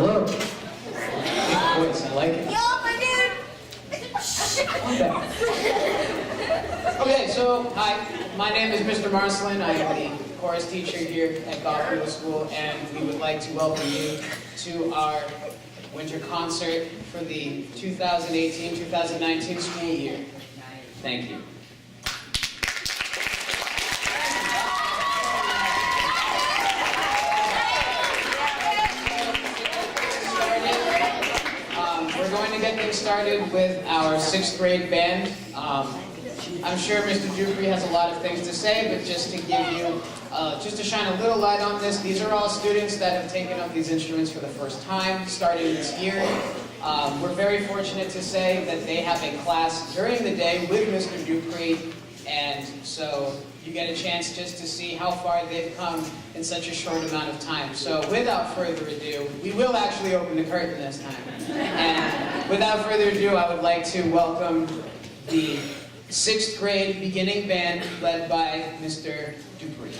Hello. Big voice, I like it. Yo, my dude! Okay, so hi, my name is Mr. Marcelin. I am the chorus teacher here at Goff Middle School, and we would like to welcome you to our winter concert for the 2018-2019 school year. Thank you. We're going to get things started with our 6th grade band. I'm sure Mr. Dupree has a lot of things to say, but just to give you, just to shine a little light on this, these are all students that have taken up these instruments for the first time, starting this year. We're very fortunate to say that they have a class during the day with Mr. Dupree, and so you get a chance just to see how far they've come in such a short amount of time. So without further ado, we will actually open the curtain this time. And without further ado, I would like to welcome the 6th grade beginning band led by Mr. Dupree.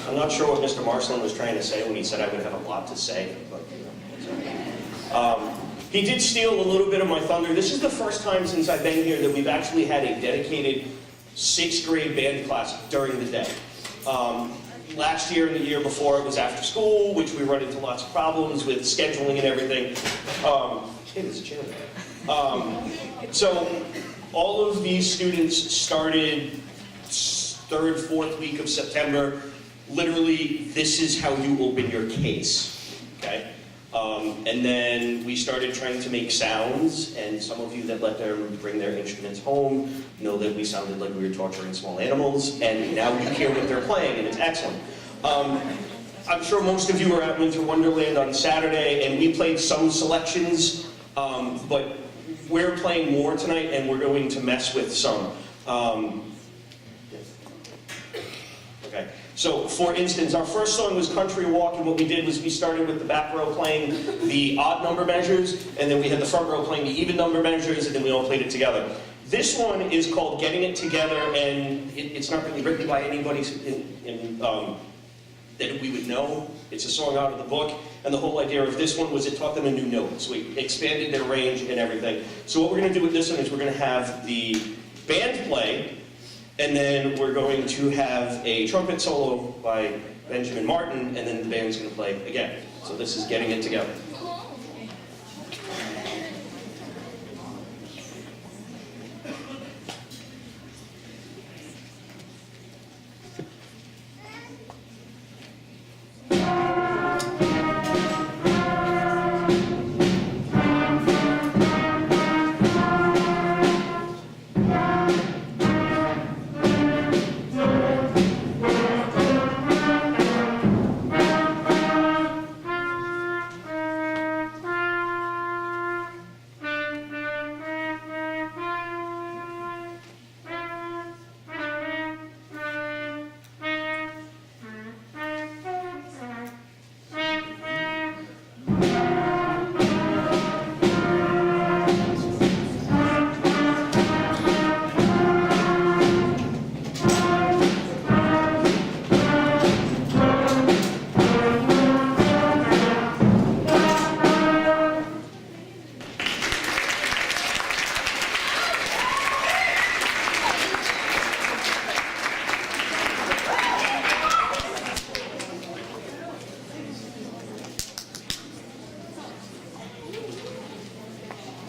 I'm not sure what Mr. Marcelin was trying to say when he said I would have a lot to say, but he did steal a little bit of my thunder. This is the first time since I've been here that we've actually had a dedicated 6th grade band class during the day. Last year and the year before it was after school, which we run into lots of problems with scheduling and everything. Hey, there's a chair there. So all of these students started 3rd, 4th week of September. Literally, this is how you open your case, okay? And then we started trying to make sounds, and some of you that let them bring their instruments home know that we sounded like we were torturing small animals, and now you hear what they're playing, and it's excellent. I'm sure most of you were at Winter Wonderland on Saturday, and we played some selections, but we're playing more tonight, and we're going to mess with some. Okay. So, for instance, our first song was Country Walk, and what we did was we started with the back row playing the odd number measures, and then we had the front row playing the even number measures, and then we all played it together. This one is called Getting It Together, and it's not really written by anybody that we would know. It's a song out of the book, and the whole idea of this one was it taught them a new note, so we expanded their range and everything. So what we're going to do with this one is we're going to have the band play, and then we're going to have a trumpet solo by Benjamin Martin, and then the band's going to play again. So this is Getting It Together.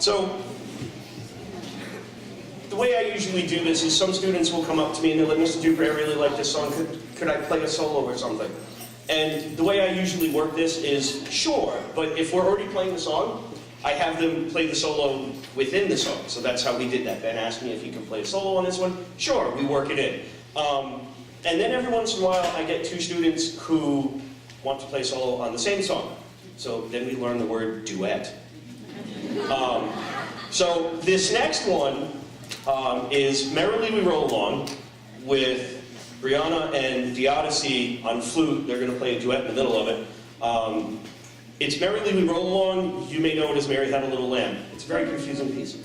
So, the way I usually do this is some students will come up to me and they're like, Mr. Duper, I really like this song, could I play a solo or something? And the way I usually work this is, sure, but if we're already playing the song, I have them play the solo within the song. So that's how we did that. Ben asked me if he could play a solo on this one. Sure, we work it in. And then every once in a while, I get two students who want to play solo on the same song. So then we learn the word duet. So this next one is Merrily We Roll Along with Brianna and the Odyssey on flute. They're going to play a duet in the middle of it. It's Merrily We Roll Along. You may know it as Mary Had a Little Lamb. It's a very confusing piece.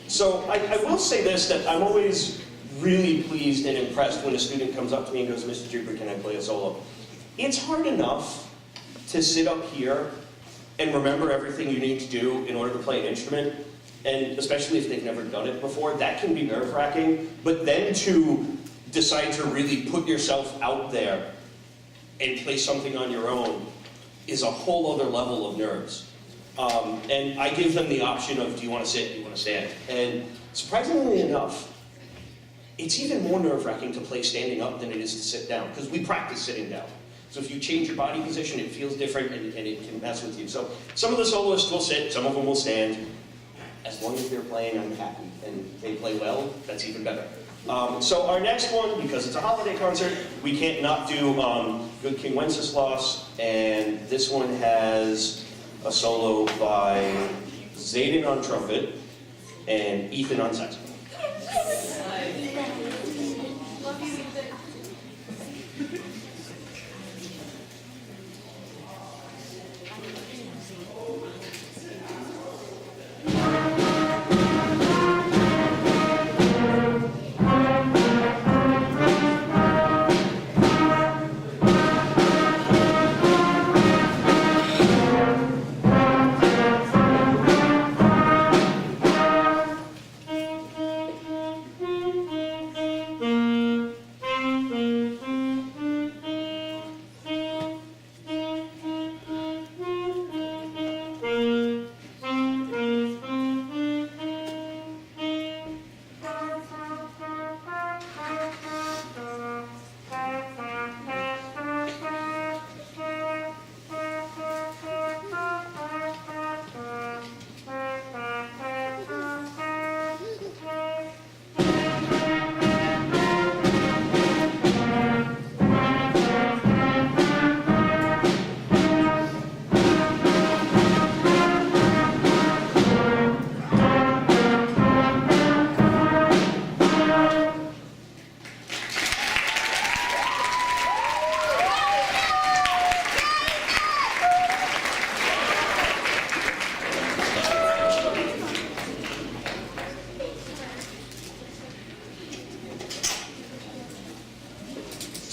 So I will say this, that I'm always really pleased and impressed when a student comes up to me and goes, Mr. Duper, can I play a solo? It's hard enough to sit up here and remember everything you need to do in order to play an instrument, and especially if they've never done it before, that can be nerve-wracking. But then to decide to really put yourself out there and play something on your own is a whole other level of nerves. And I give them the option of, do you want to sit, do you want to stand? And surprisingly enough, it's even more nerve-wracking to play standing up than it is to sit down, because we practice sitting down. So if you change your body position, it feels different and it can mess with you. So some of the soloists will sit, some of them will stand. As long as they're playing, I'm happy. And they play well, that's even better. So our next one, because it's a holiday concert, we can't not do Good King Wenceslas, and this one has a solo by Zayden on trumpet and Ethan on saxophone.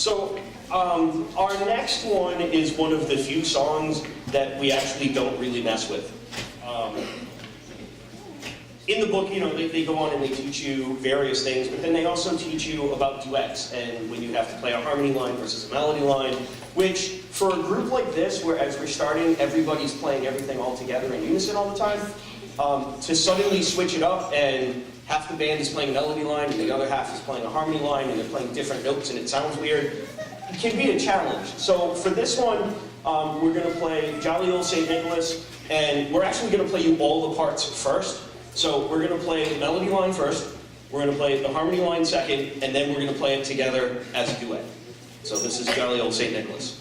So our next one is one of the few songs that we actually don't really mess with. in the book, they go on and they teach you various things, but then they also teach you about duets and when you have to play a harmony line versus a melody line, which for a group like this, where as we're starting, everybody's playing everything all together in unison all the time, to suddenly switch it up and half the band is playing a melody line and the other half is playing a harmony line and they're playing different notes and it sounds weird, it can be a challenge. So for this one, we're going to play Jolly Old St. Nicholas, and we're actually going to play you all the parts first. So we're going to play the melody line first, we're going to play the harmony line second, and then we're going to play it together as a duet. So this is Jolly Old St. Nicholas.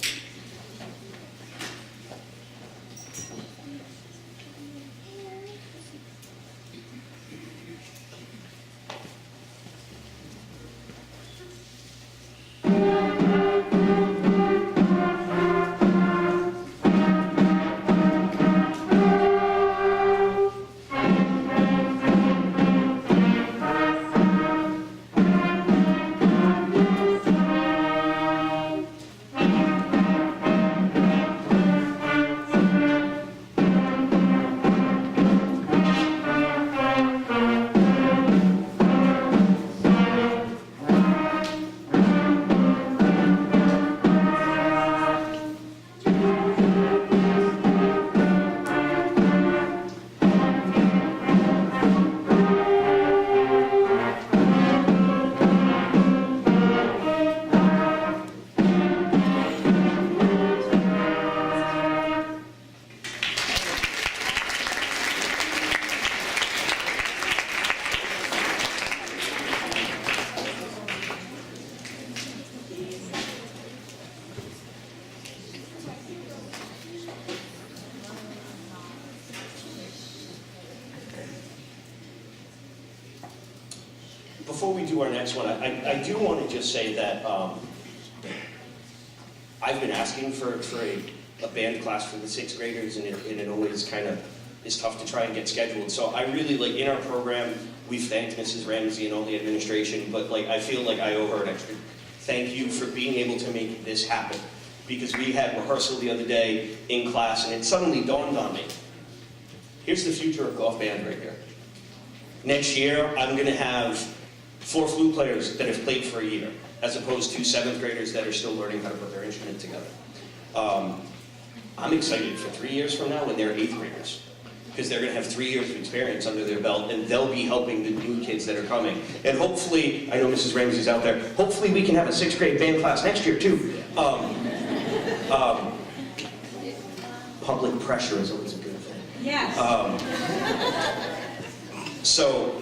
Before we do our next one, I do want to just say that I've been asking for a band class for the 6th graders, and it always kind of is tough to try and get scheduled. So I really, in our program, we've thanked Mrs. Ramsey and all the administration, but I feel like I owe her an extra thank you for being able to make this happen. Because we had rehearsal the other day in class, and it suddenly dawned on me. Here's the future of golf band right here. Next year, I'm going to have 4 flute players that have played for a year, as opposed to 7th graders that are still learning how to put their instrument together. I'm excited for 3 years from now when they're 8th graders, because they're going to have 3 years of experience under their belt, and they'll be helping the new kids that are coming. And hopefully, I know Mrs. Ramsey's out there, hopefully we can have a 6th grade band class next year too. Public pressure is always a good thing. Yes. So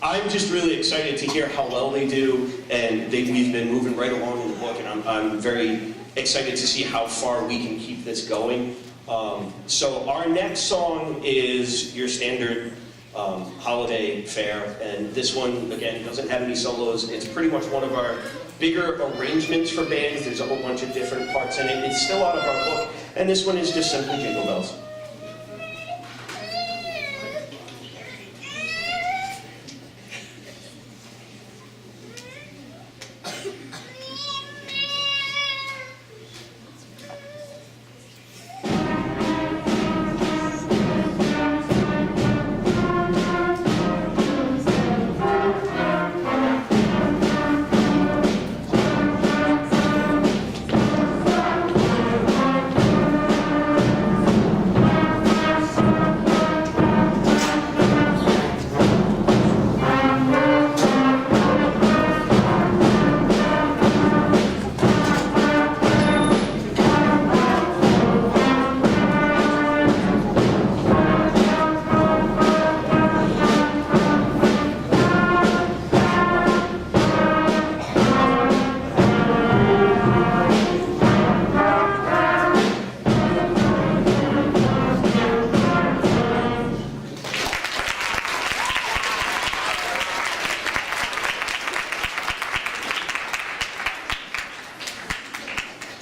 I'm just really excited to hear how well they do, and we've been moving right along in the book, and I'm very excited to see how far we can keep this going. So our next song is your standard holiday fare, and this one, again, doesn't have any solos. It's pretty much one of our bigger arrangements for bands. There's a whole bunch of different parts in it. It's still out of our book, and this one is just simply Jingle Bells.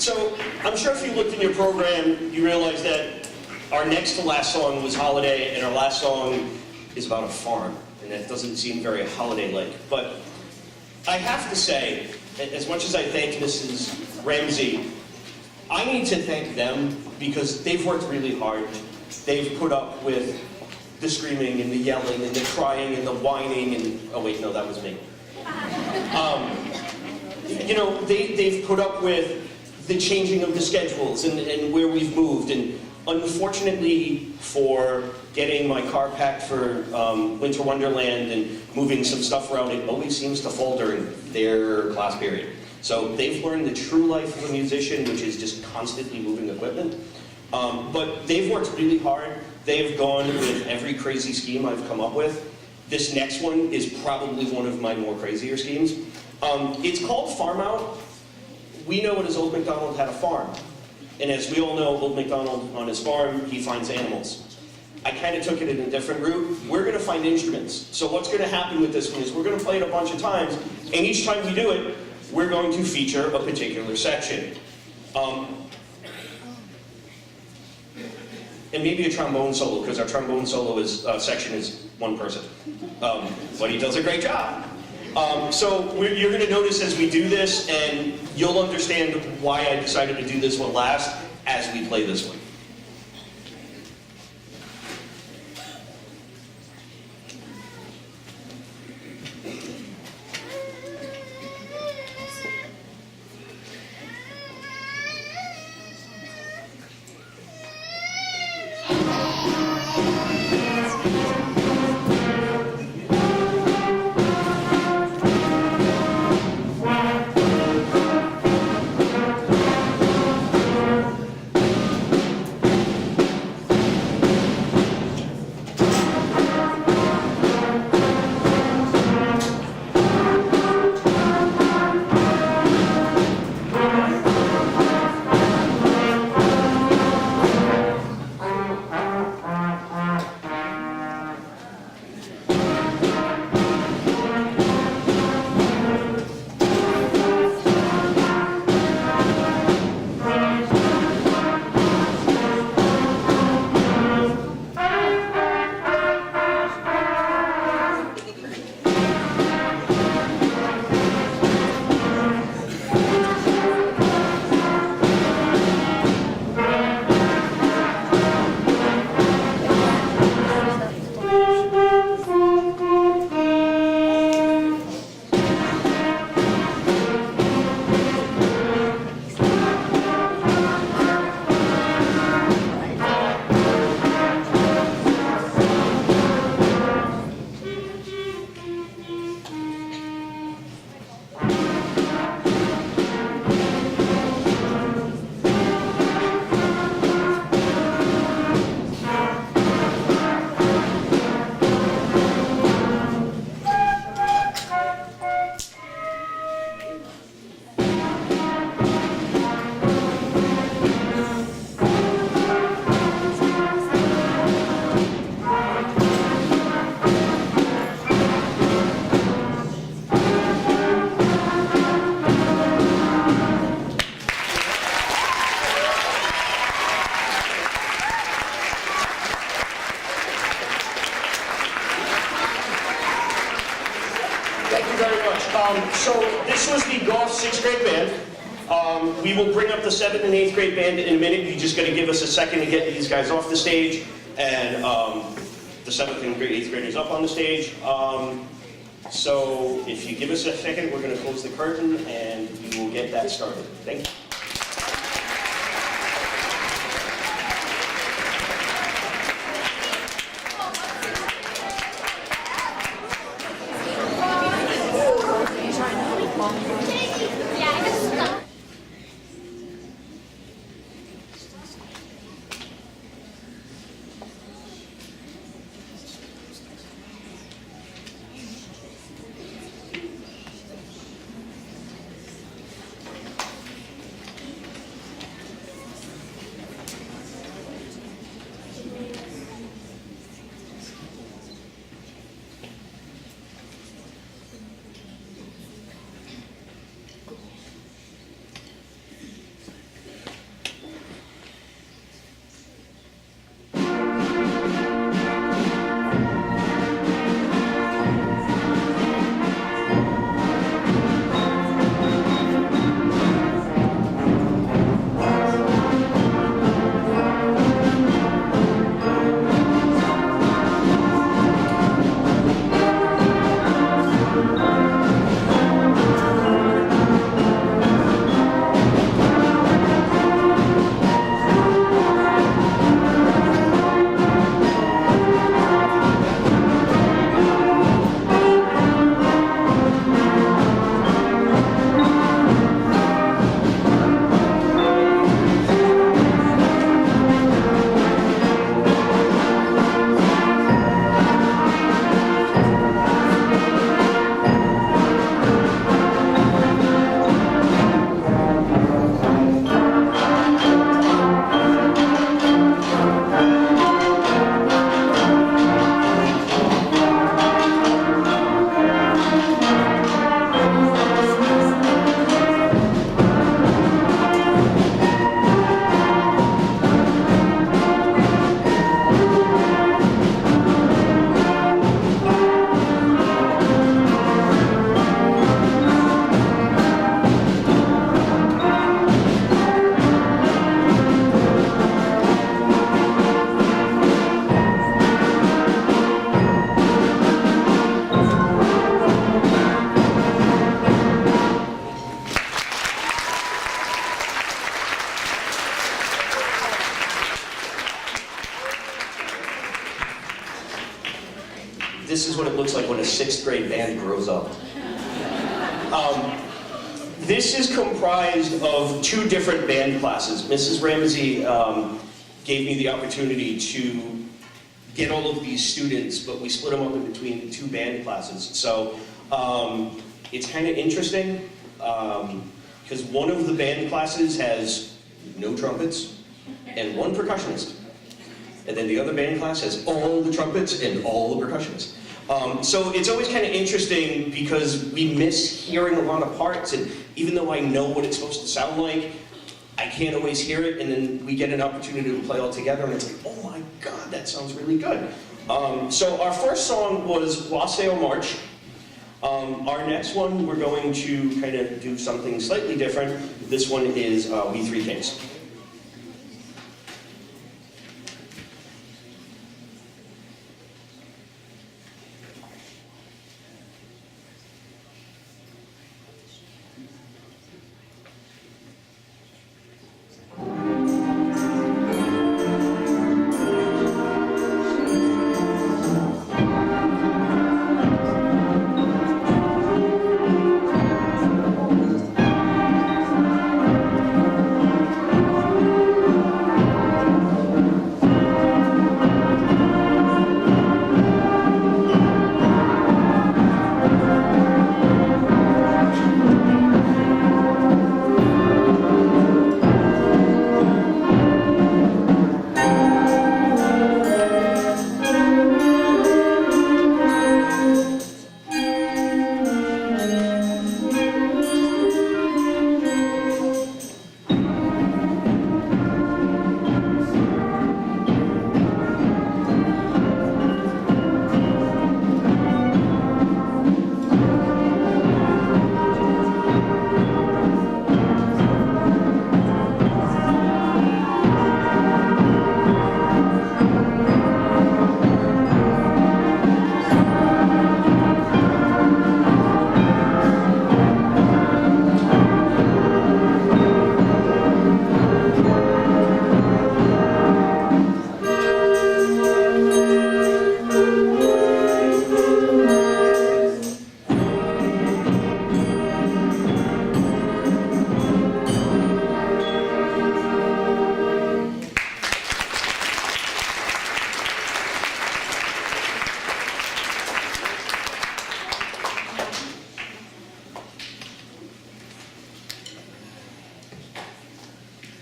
So, I'm sure if you looked in your program, you realized that our next to last song was Holiday, and our last song is about a farm, and that doesn't seem very holiday-like. But I have to say, as much as I thank Mrs. Ramsey, I need to thank them because they've worked really hard. They've put up with the screaming and the yelling and the crying and the whining and, oh wait, no, that was me. You know, they've put up with the changing of the schedules and where we've moved, and unfortunately for getting my car packed for Winter Wonderland and moving some stuff around, it always seems to fall during their class period. So they've learned the true life of a musician, which is just constantly moving equipment. But they've worked really hard. They've gone with every crazy scheme I've come up with. This next one is probably one of my more crazier schemes. It's called Farm Out. We know it as Old MacDonald had a farm. And as we all know, Old MacDonald on his farm, he finds animals. I kind of took it in a different route. We're going to find instruments. So what's going to happen with this one is we're going to play it a bunch of times, and each time we do it, we're going to feature a particular section. And maybe a trombone solo, because our trombone solo section is one person. But he does a great job. So you're going to notice as we do this, and you'll understand why I decided to do this one last as we play this one. So this was the Goff 6th grade band. We will bring up the 7th and 8th grade band in a minute. You just got to give us a second to get these guys off the stage, and the 7th and 8th graders up on the stage. So if you give us a second, we're going to close the curtain and we will get that started. Thank you. this is what it looks like when a 6th grade band grows up. This is comprised of 2 different band classes. Mrs. Ramsey gave me the opportunity to get all of these students, but we split them up in between 2 band classes. So it's kind of interesting because one of the band classes has no trumpets and 1 percussionist. And then the other band class has all the trumpets and all the percussionists. So it's always kind of interesting because we miss hearing a lot of parts, and even though I know what it's supposed to sound like, I can't always hear it, and then we get an opportunity to play all together, and it's like, oh my God, that sounds really good. So our first song was Wassail March. Our next one, we're going to kind of do something slightly different. This one is We Three Kings.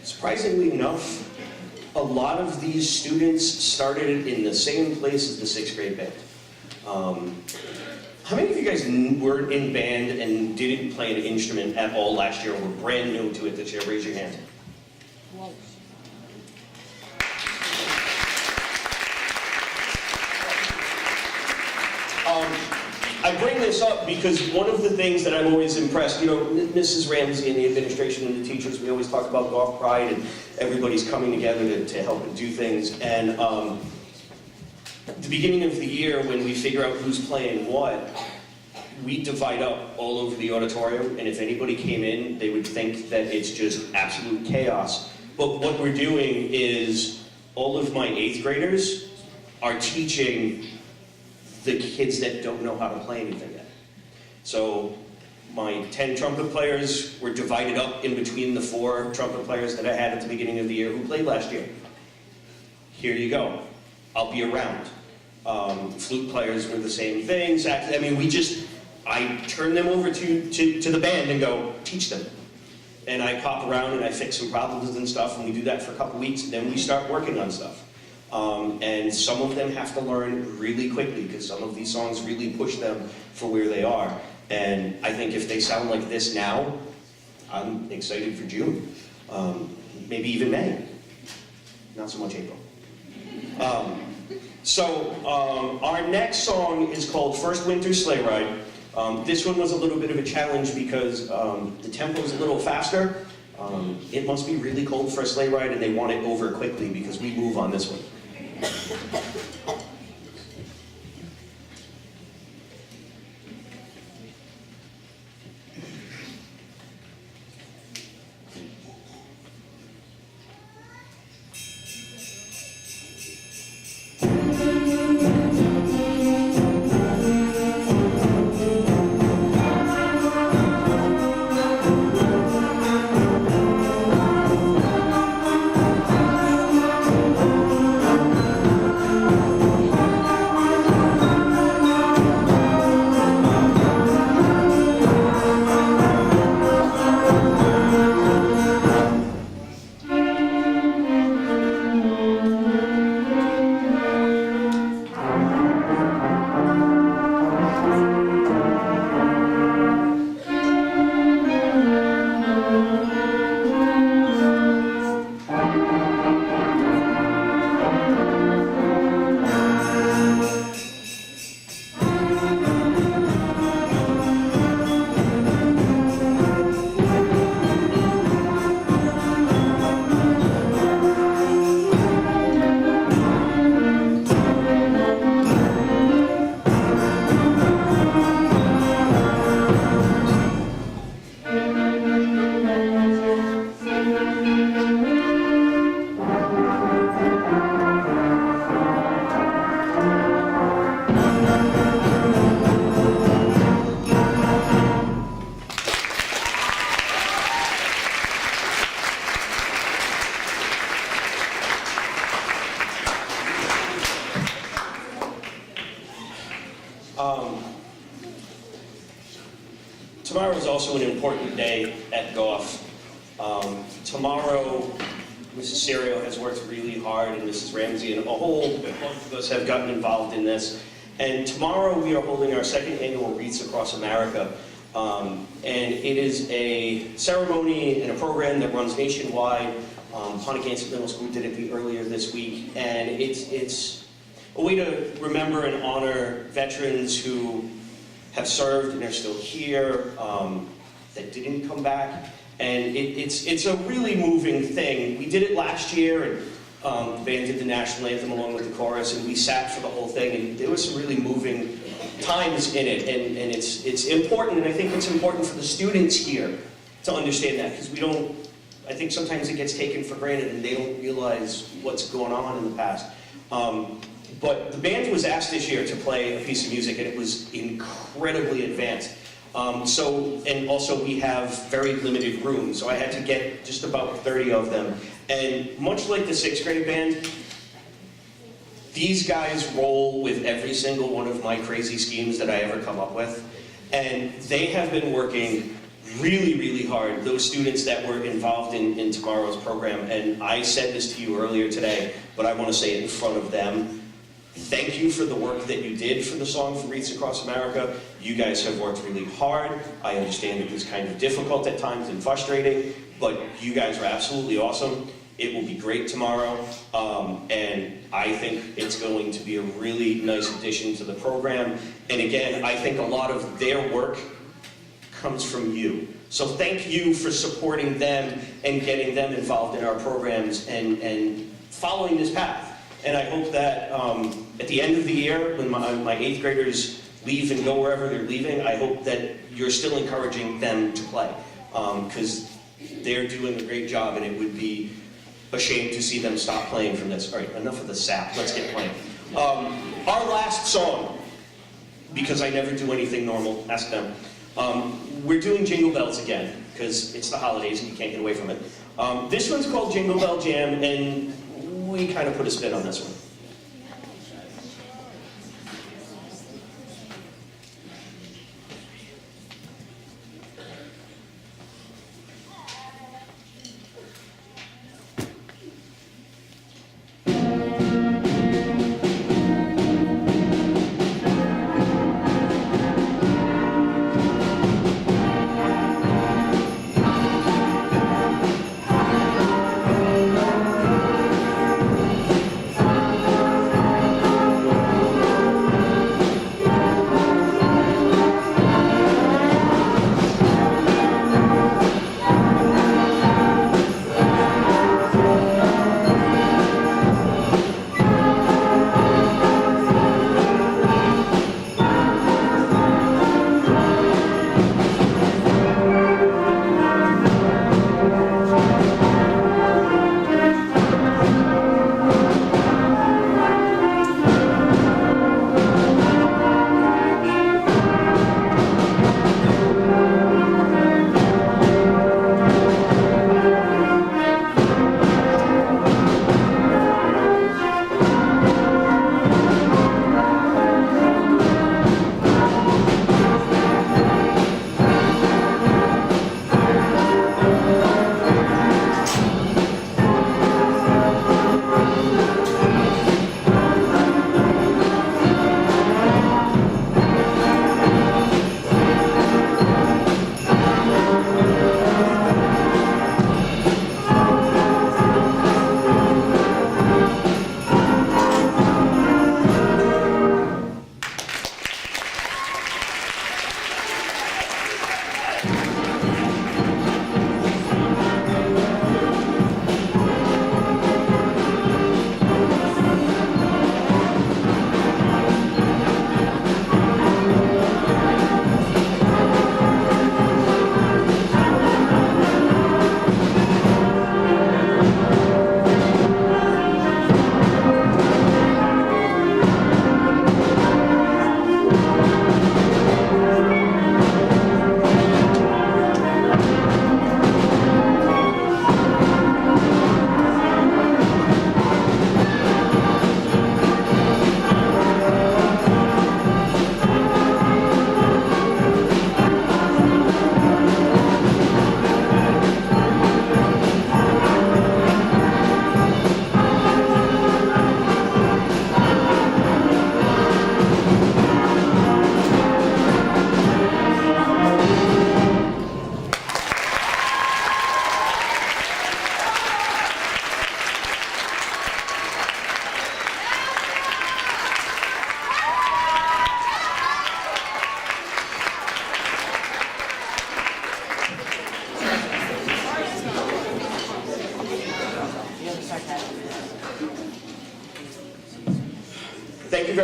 Surprisingly enough, a lot of these students started in the same place as the 6th grade band. How many of you guys were in band and didn't play an instrument at all last year or were brand new to it this year? Raise your hand. I bring this up because one of the things that I'm always impressed, you know, Mrs. Ramsey and the administration and the teachers, we always talk about golf pride and everybody's coming together to help and do things. And at the beginning of the year, when we figure out who's playing what, we divide up all over the auditorium, and if anybody came in, they would think that it's just absolute chaos. But what we're doing is all of my 8th graders are teaching the kids that don't know how to play anything yet. So my 10 trumpet players were divided up in between the 4 trumpet players that I had at the beginning of the year who played last year. Here you go. I'll be around. Flute players were the same thing. I mean, I turn them over to the band and go, teach them. And I pop around and I fix some problems and stuff, and we do that for a couple weeks, and then we start working on stuff. And some of them have to learn really quickly because some of these songs really push them for where they are. And I think if they sound like this now, I'm excited for June. Maybe even May. Not so much April. Our next song is called First Winter Sleigh Ride. This one was a little bit of a challenge because the tempo is a little faster. It must be really cold for a sleigh ride, and they want it over quickly because we move on this one. Um, Tomorrow is also an important day at Goff. Tomorrow, Mrs. Serio has worked really hard, and Mrs. Ramsey, and a whole bunch of us have gotten involved in this. And tomorrow we are holding our second annual Wreaths Across America. And it is a ceremony and a program that runs nationwide. Pontiac Middle School did it earlier this week, and it's a way to remember and honor veterans who have served and are still here, that didn't come back. And it's a really moving thing. We did it last year, and the band did the national anthem along with the chorus, and we sat for the whole thing, and there was some really moving times in it, and it's important, and I think it's important for the students here to understand that, because I think sometimes it gets taken for granted, and they don't realize what's going on in the past. But the band was asked this year to play a piece of music, and it was incredibly advanced. And also we have very limited rooms, so I had to get just about 30 of them. And much like the 6th grade band, these guys roll with every single one of my crazy schemes that I ever come up with. And they have been working really, really hard, those students that were involved in tomorrow's program. And I said this to you earlier today, but I want to say it in front of them. Thank you for the work that you did for the song for Wreaths Across America. You guys have worked really hard. I understand it was kind of difficult at times and frustrating, but you guys are absolutely awesome. It will be great tomorrow, and I think it's going to be a really nice addition to the program. And again, I think a lot of their work comes from you. So thank you for supporting them and getting them involved in our programs and following this path. And I hope that at the end of the year, when my 8th graders leave and go wherever they're leaving, I hope that you're still encouraging them to play, because they're doing a great job, and it would be a shame to see them stop playing from this. All right, enough of the sap, let's get playing. Our last song, because I never do anything normal, ask them. We're doing Jingle Bells again, because it's the holidays and you can't get away from it. This one's called Jingle Bell Jam, and we kind of put a spin on this one.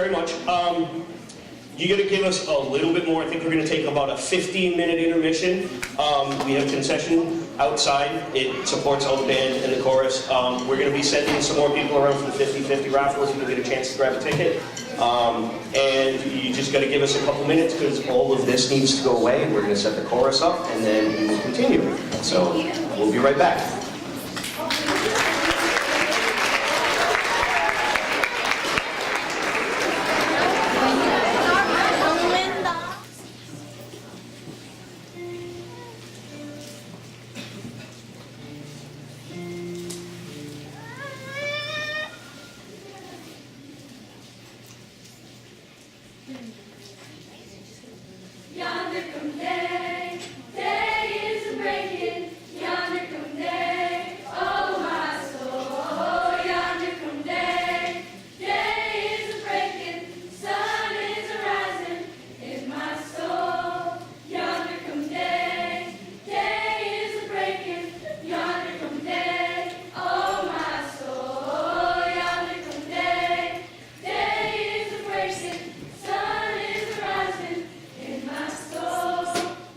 very much. You got to give us a little bit more. I think we're going to take about a 15-minute intermission. We have concession outside. It supports all the band and the chorus. We're going to be sending some more people around for the 50-50 raffle if you can get a chance to grab a ticket. And you just got to give us a couple minutes because all of this needs to go away. We're going to set the chorus up and then we will continue. So we'll be right back. Yonder come day, day is a breaking. Yonder come day, oh my soul. Yonder come day, day is a breaking. Sun is a rising in my soul. Yonder come day, day is a breaking. Yonder come day, oh my soul. Yonder come day, day is a breaking. Sun is a rising in my soul.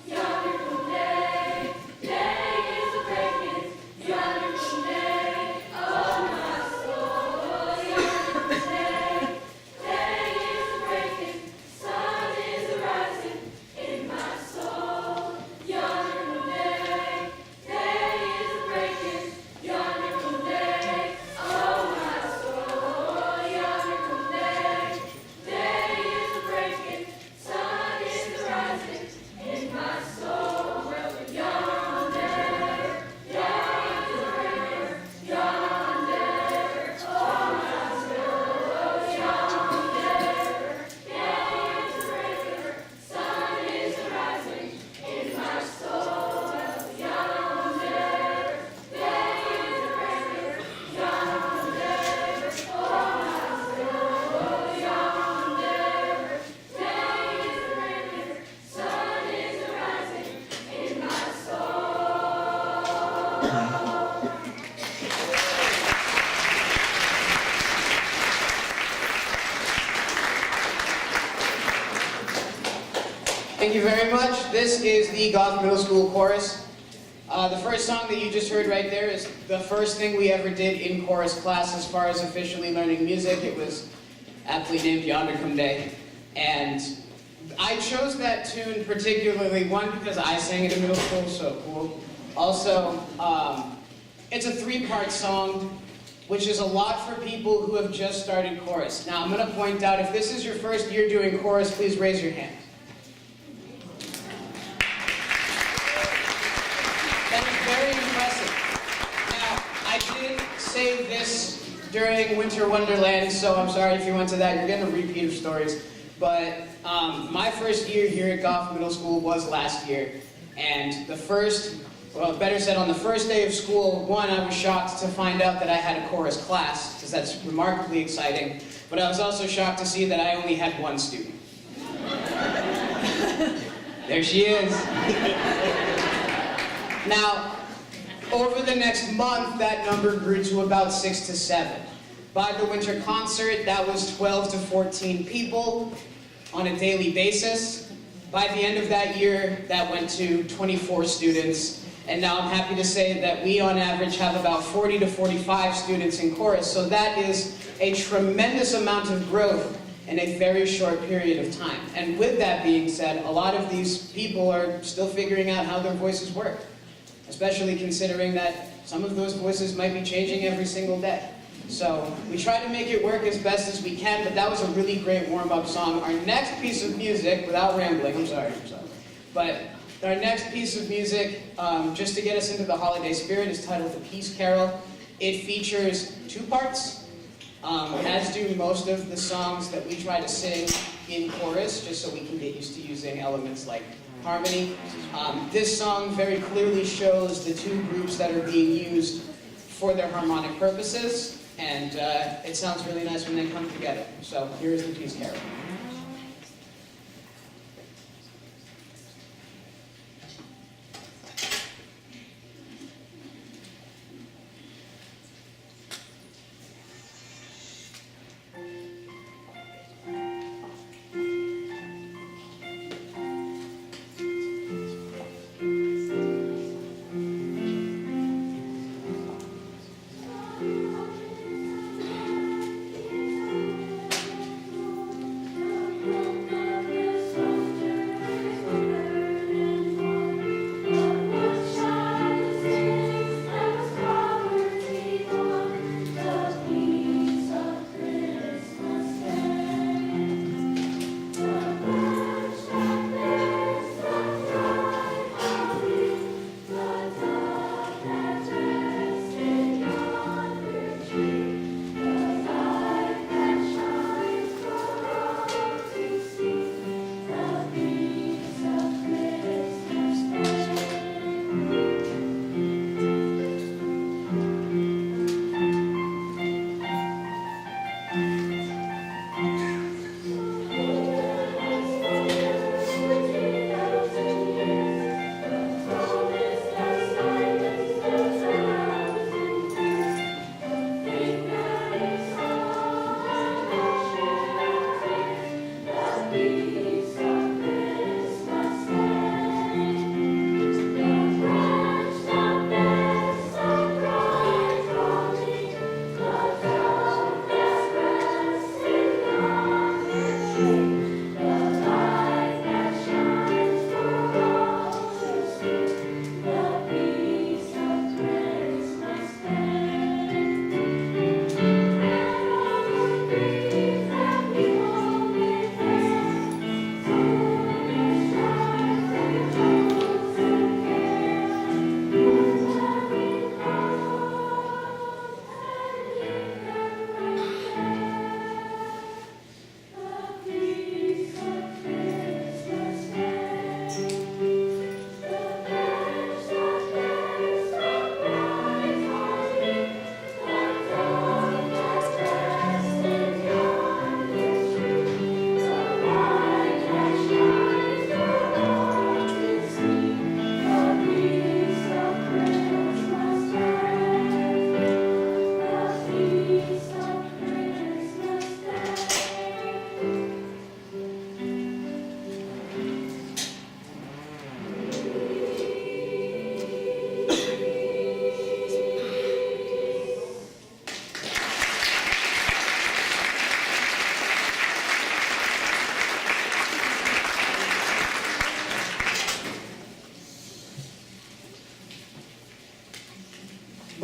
Yonder come day, day is a breaking. Yonder come day, oh my soul. Yonder come day, day is a breaking. Sun is a rising in my soul. Yonder come day, day is a breaking. Yonder come day, oh my soul. Yonder come day, day is a breaking. Sun is a rising in my soul. Yonder, day is a breaking. Yonder, oh my soul. Yonder, day is a breaking. Sun is a rising in my soul. Yonder, day is a breaking. Yonder, oh my soul. Yonder, day is a breaking. Sun is a rising in my Thank you very much. This is the Goff Middle School Chorus. The first song that you just heard right there is the first thing we ever did in chorus class as far as officially learning music. It was aptly named Yonder Come Day. And I chose that tune particularly, one, because I sang it in middle school, so cool. Also, it's a three-part song, which is a lot for people who have just started chorus. Now, I'm going to point out, if this is your first year doing chorus, please raise your hand. That is very impressive. Now, I did say this during Winter Wonderland, so I'm sorry if you went to that. You're getting a repeat of stories. But my first year here at Goff Middle School was last year. And the first, well, better said, on the first day of school, one, I was shocked to find out that I had a chorus class, because that's remarkably exciting. But I was also shocked to see that I only had one student. There she is. Now, over the next month, that number grew to about 6 to 7. By the winter concert, that was 12 to 14 people on a daily basis. By the end of that year, that went to 24 students. And now I'm happy to say that we, on average, have about 40 to 45 students in chorus. So that is a tremendous amount of growth in a very short period of time. And with that being said, a lot of these people are still figuring out how their voices work, especially considering that some of those voices might be changing every single day. So we try to make it work as best as we can, but that was a really great warm-up song. Our next piece of music, without rambling, I'm sorry, but our next piece of music, just to get us into the holiday spirit, is titled The Peace Carol. It features two parts, as do most of the songs that we try to sing in chorus, just so we can get used to using elements like harmony. This song very clearly shows the two groups that are being used for their harmonic purposes, and it sounds really nice when they come together. So here is The Peace Carol.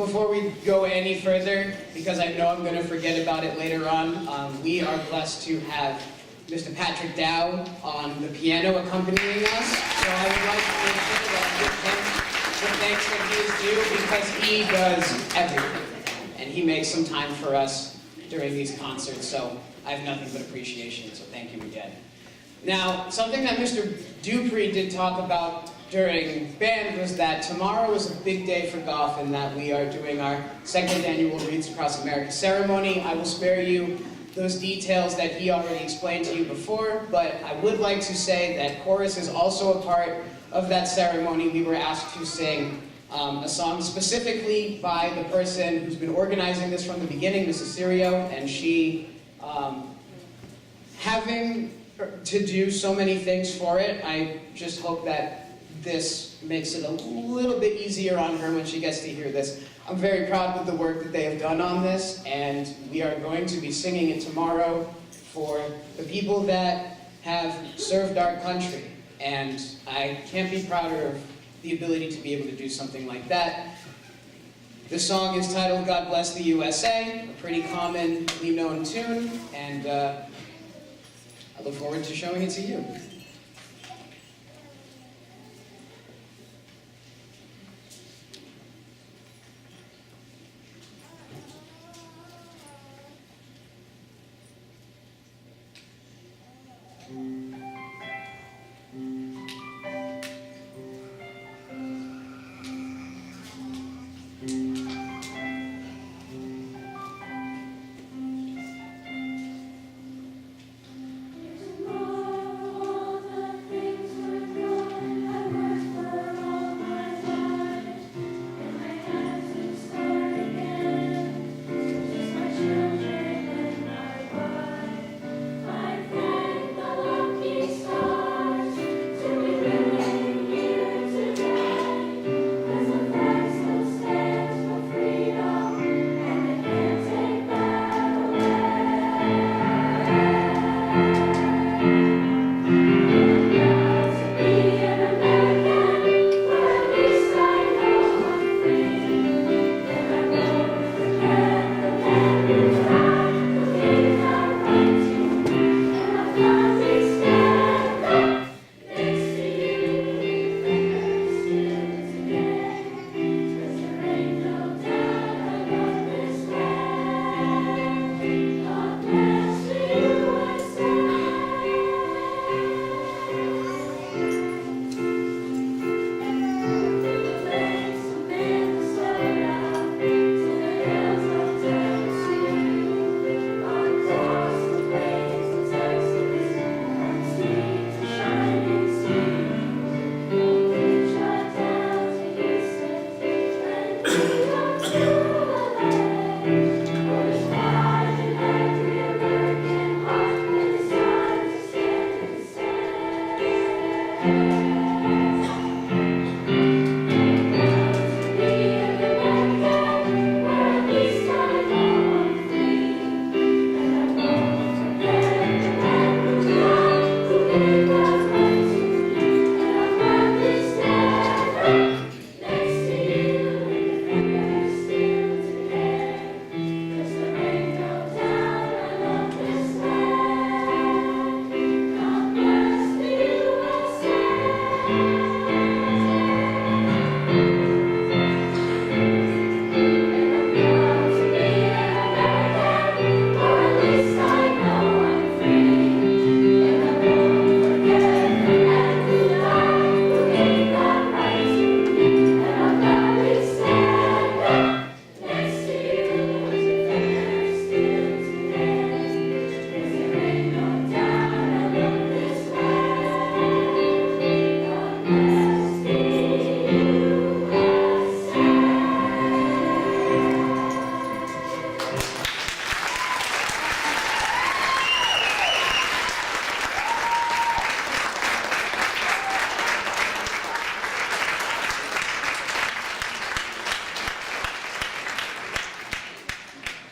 before we go any further, because I know I'm going to forget about it later on, we are blessed to have Mr. Patrick Dow on the piano accompanying us. So I would like to make sure that I give him the thanks that he is due, because he does everything. And he makes some time for us during these concerts, so I have nothing but appreciation, so thank you again. Now, something that Mr. Dupree did talk about during band was that tomorrow is a big day for Goff, and that we are doing our second annual Reads Across America ceremony. I will spare you those details that he already explained to you before, but I would like to say that chorus is also a part of that ceremony. We were asked to sing a song specifically by the person who's been organizing this from the beginning, Mrs. Sirio, and she, having to do so many things for it, I just hope that this makes it a little bit easier on her when she gets to hear this. I'm very proud of the work that they have done on this, and we are going to be singing it tomorrow for the people that have served our country. And I can't be prouder of the ability to be able to do something like that. The song is titled God Bless the USA, a pretty commonly known tune, and I look forward to showing it to you.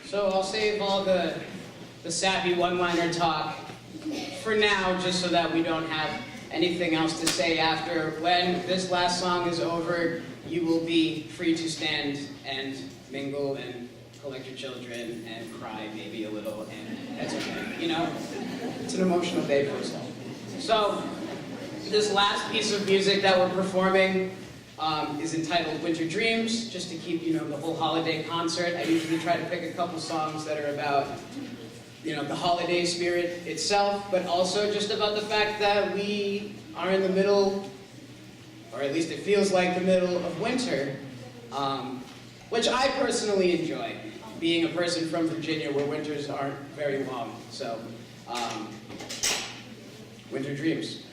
So I'll save all the sappy one-liner talk for now, just so that we don't have anything else to say after. When this last song is over, you will be free to stand and mingle and collect your children and cry maybe a little, and that's okay. You know, it's an emotional day for us all. So, this last piece of music that we're performing is entitled Winter Dreams, just to keep, you know, the whole holiday concert. I usually try to pick a couple songs that are about, you know, the holiday spirit itself, but also just about the fact that we are in the middle, or at least it feels like the middle of winter, which I personally enjoy, being a person from Virginia where winters aren't very long. So, Winter Dreams.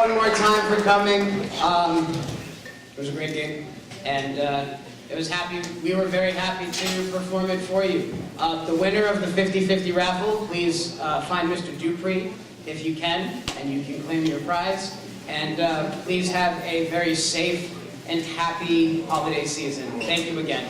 one more time for coming. It was a great game, and we were very happy to perform it for you. The winner of the 50-50 raffle, please find Mr. Dupree if you can, and you can claim your prize. And please have a very safe and happy holiday season. Thank you again.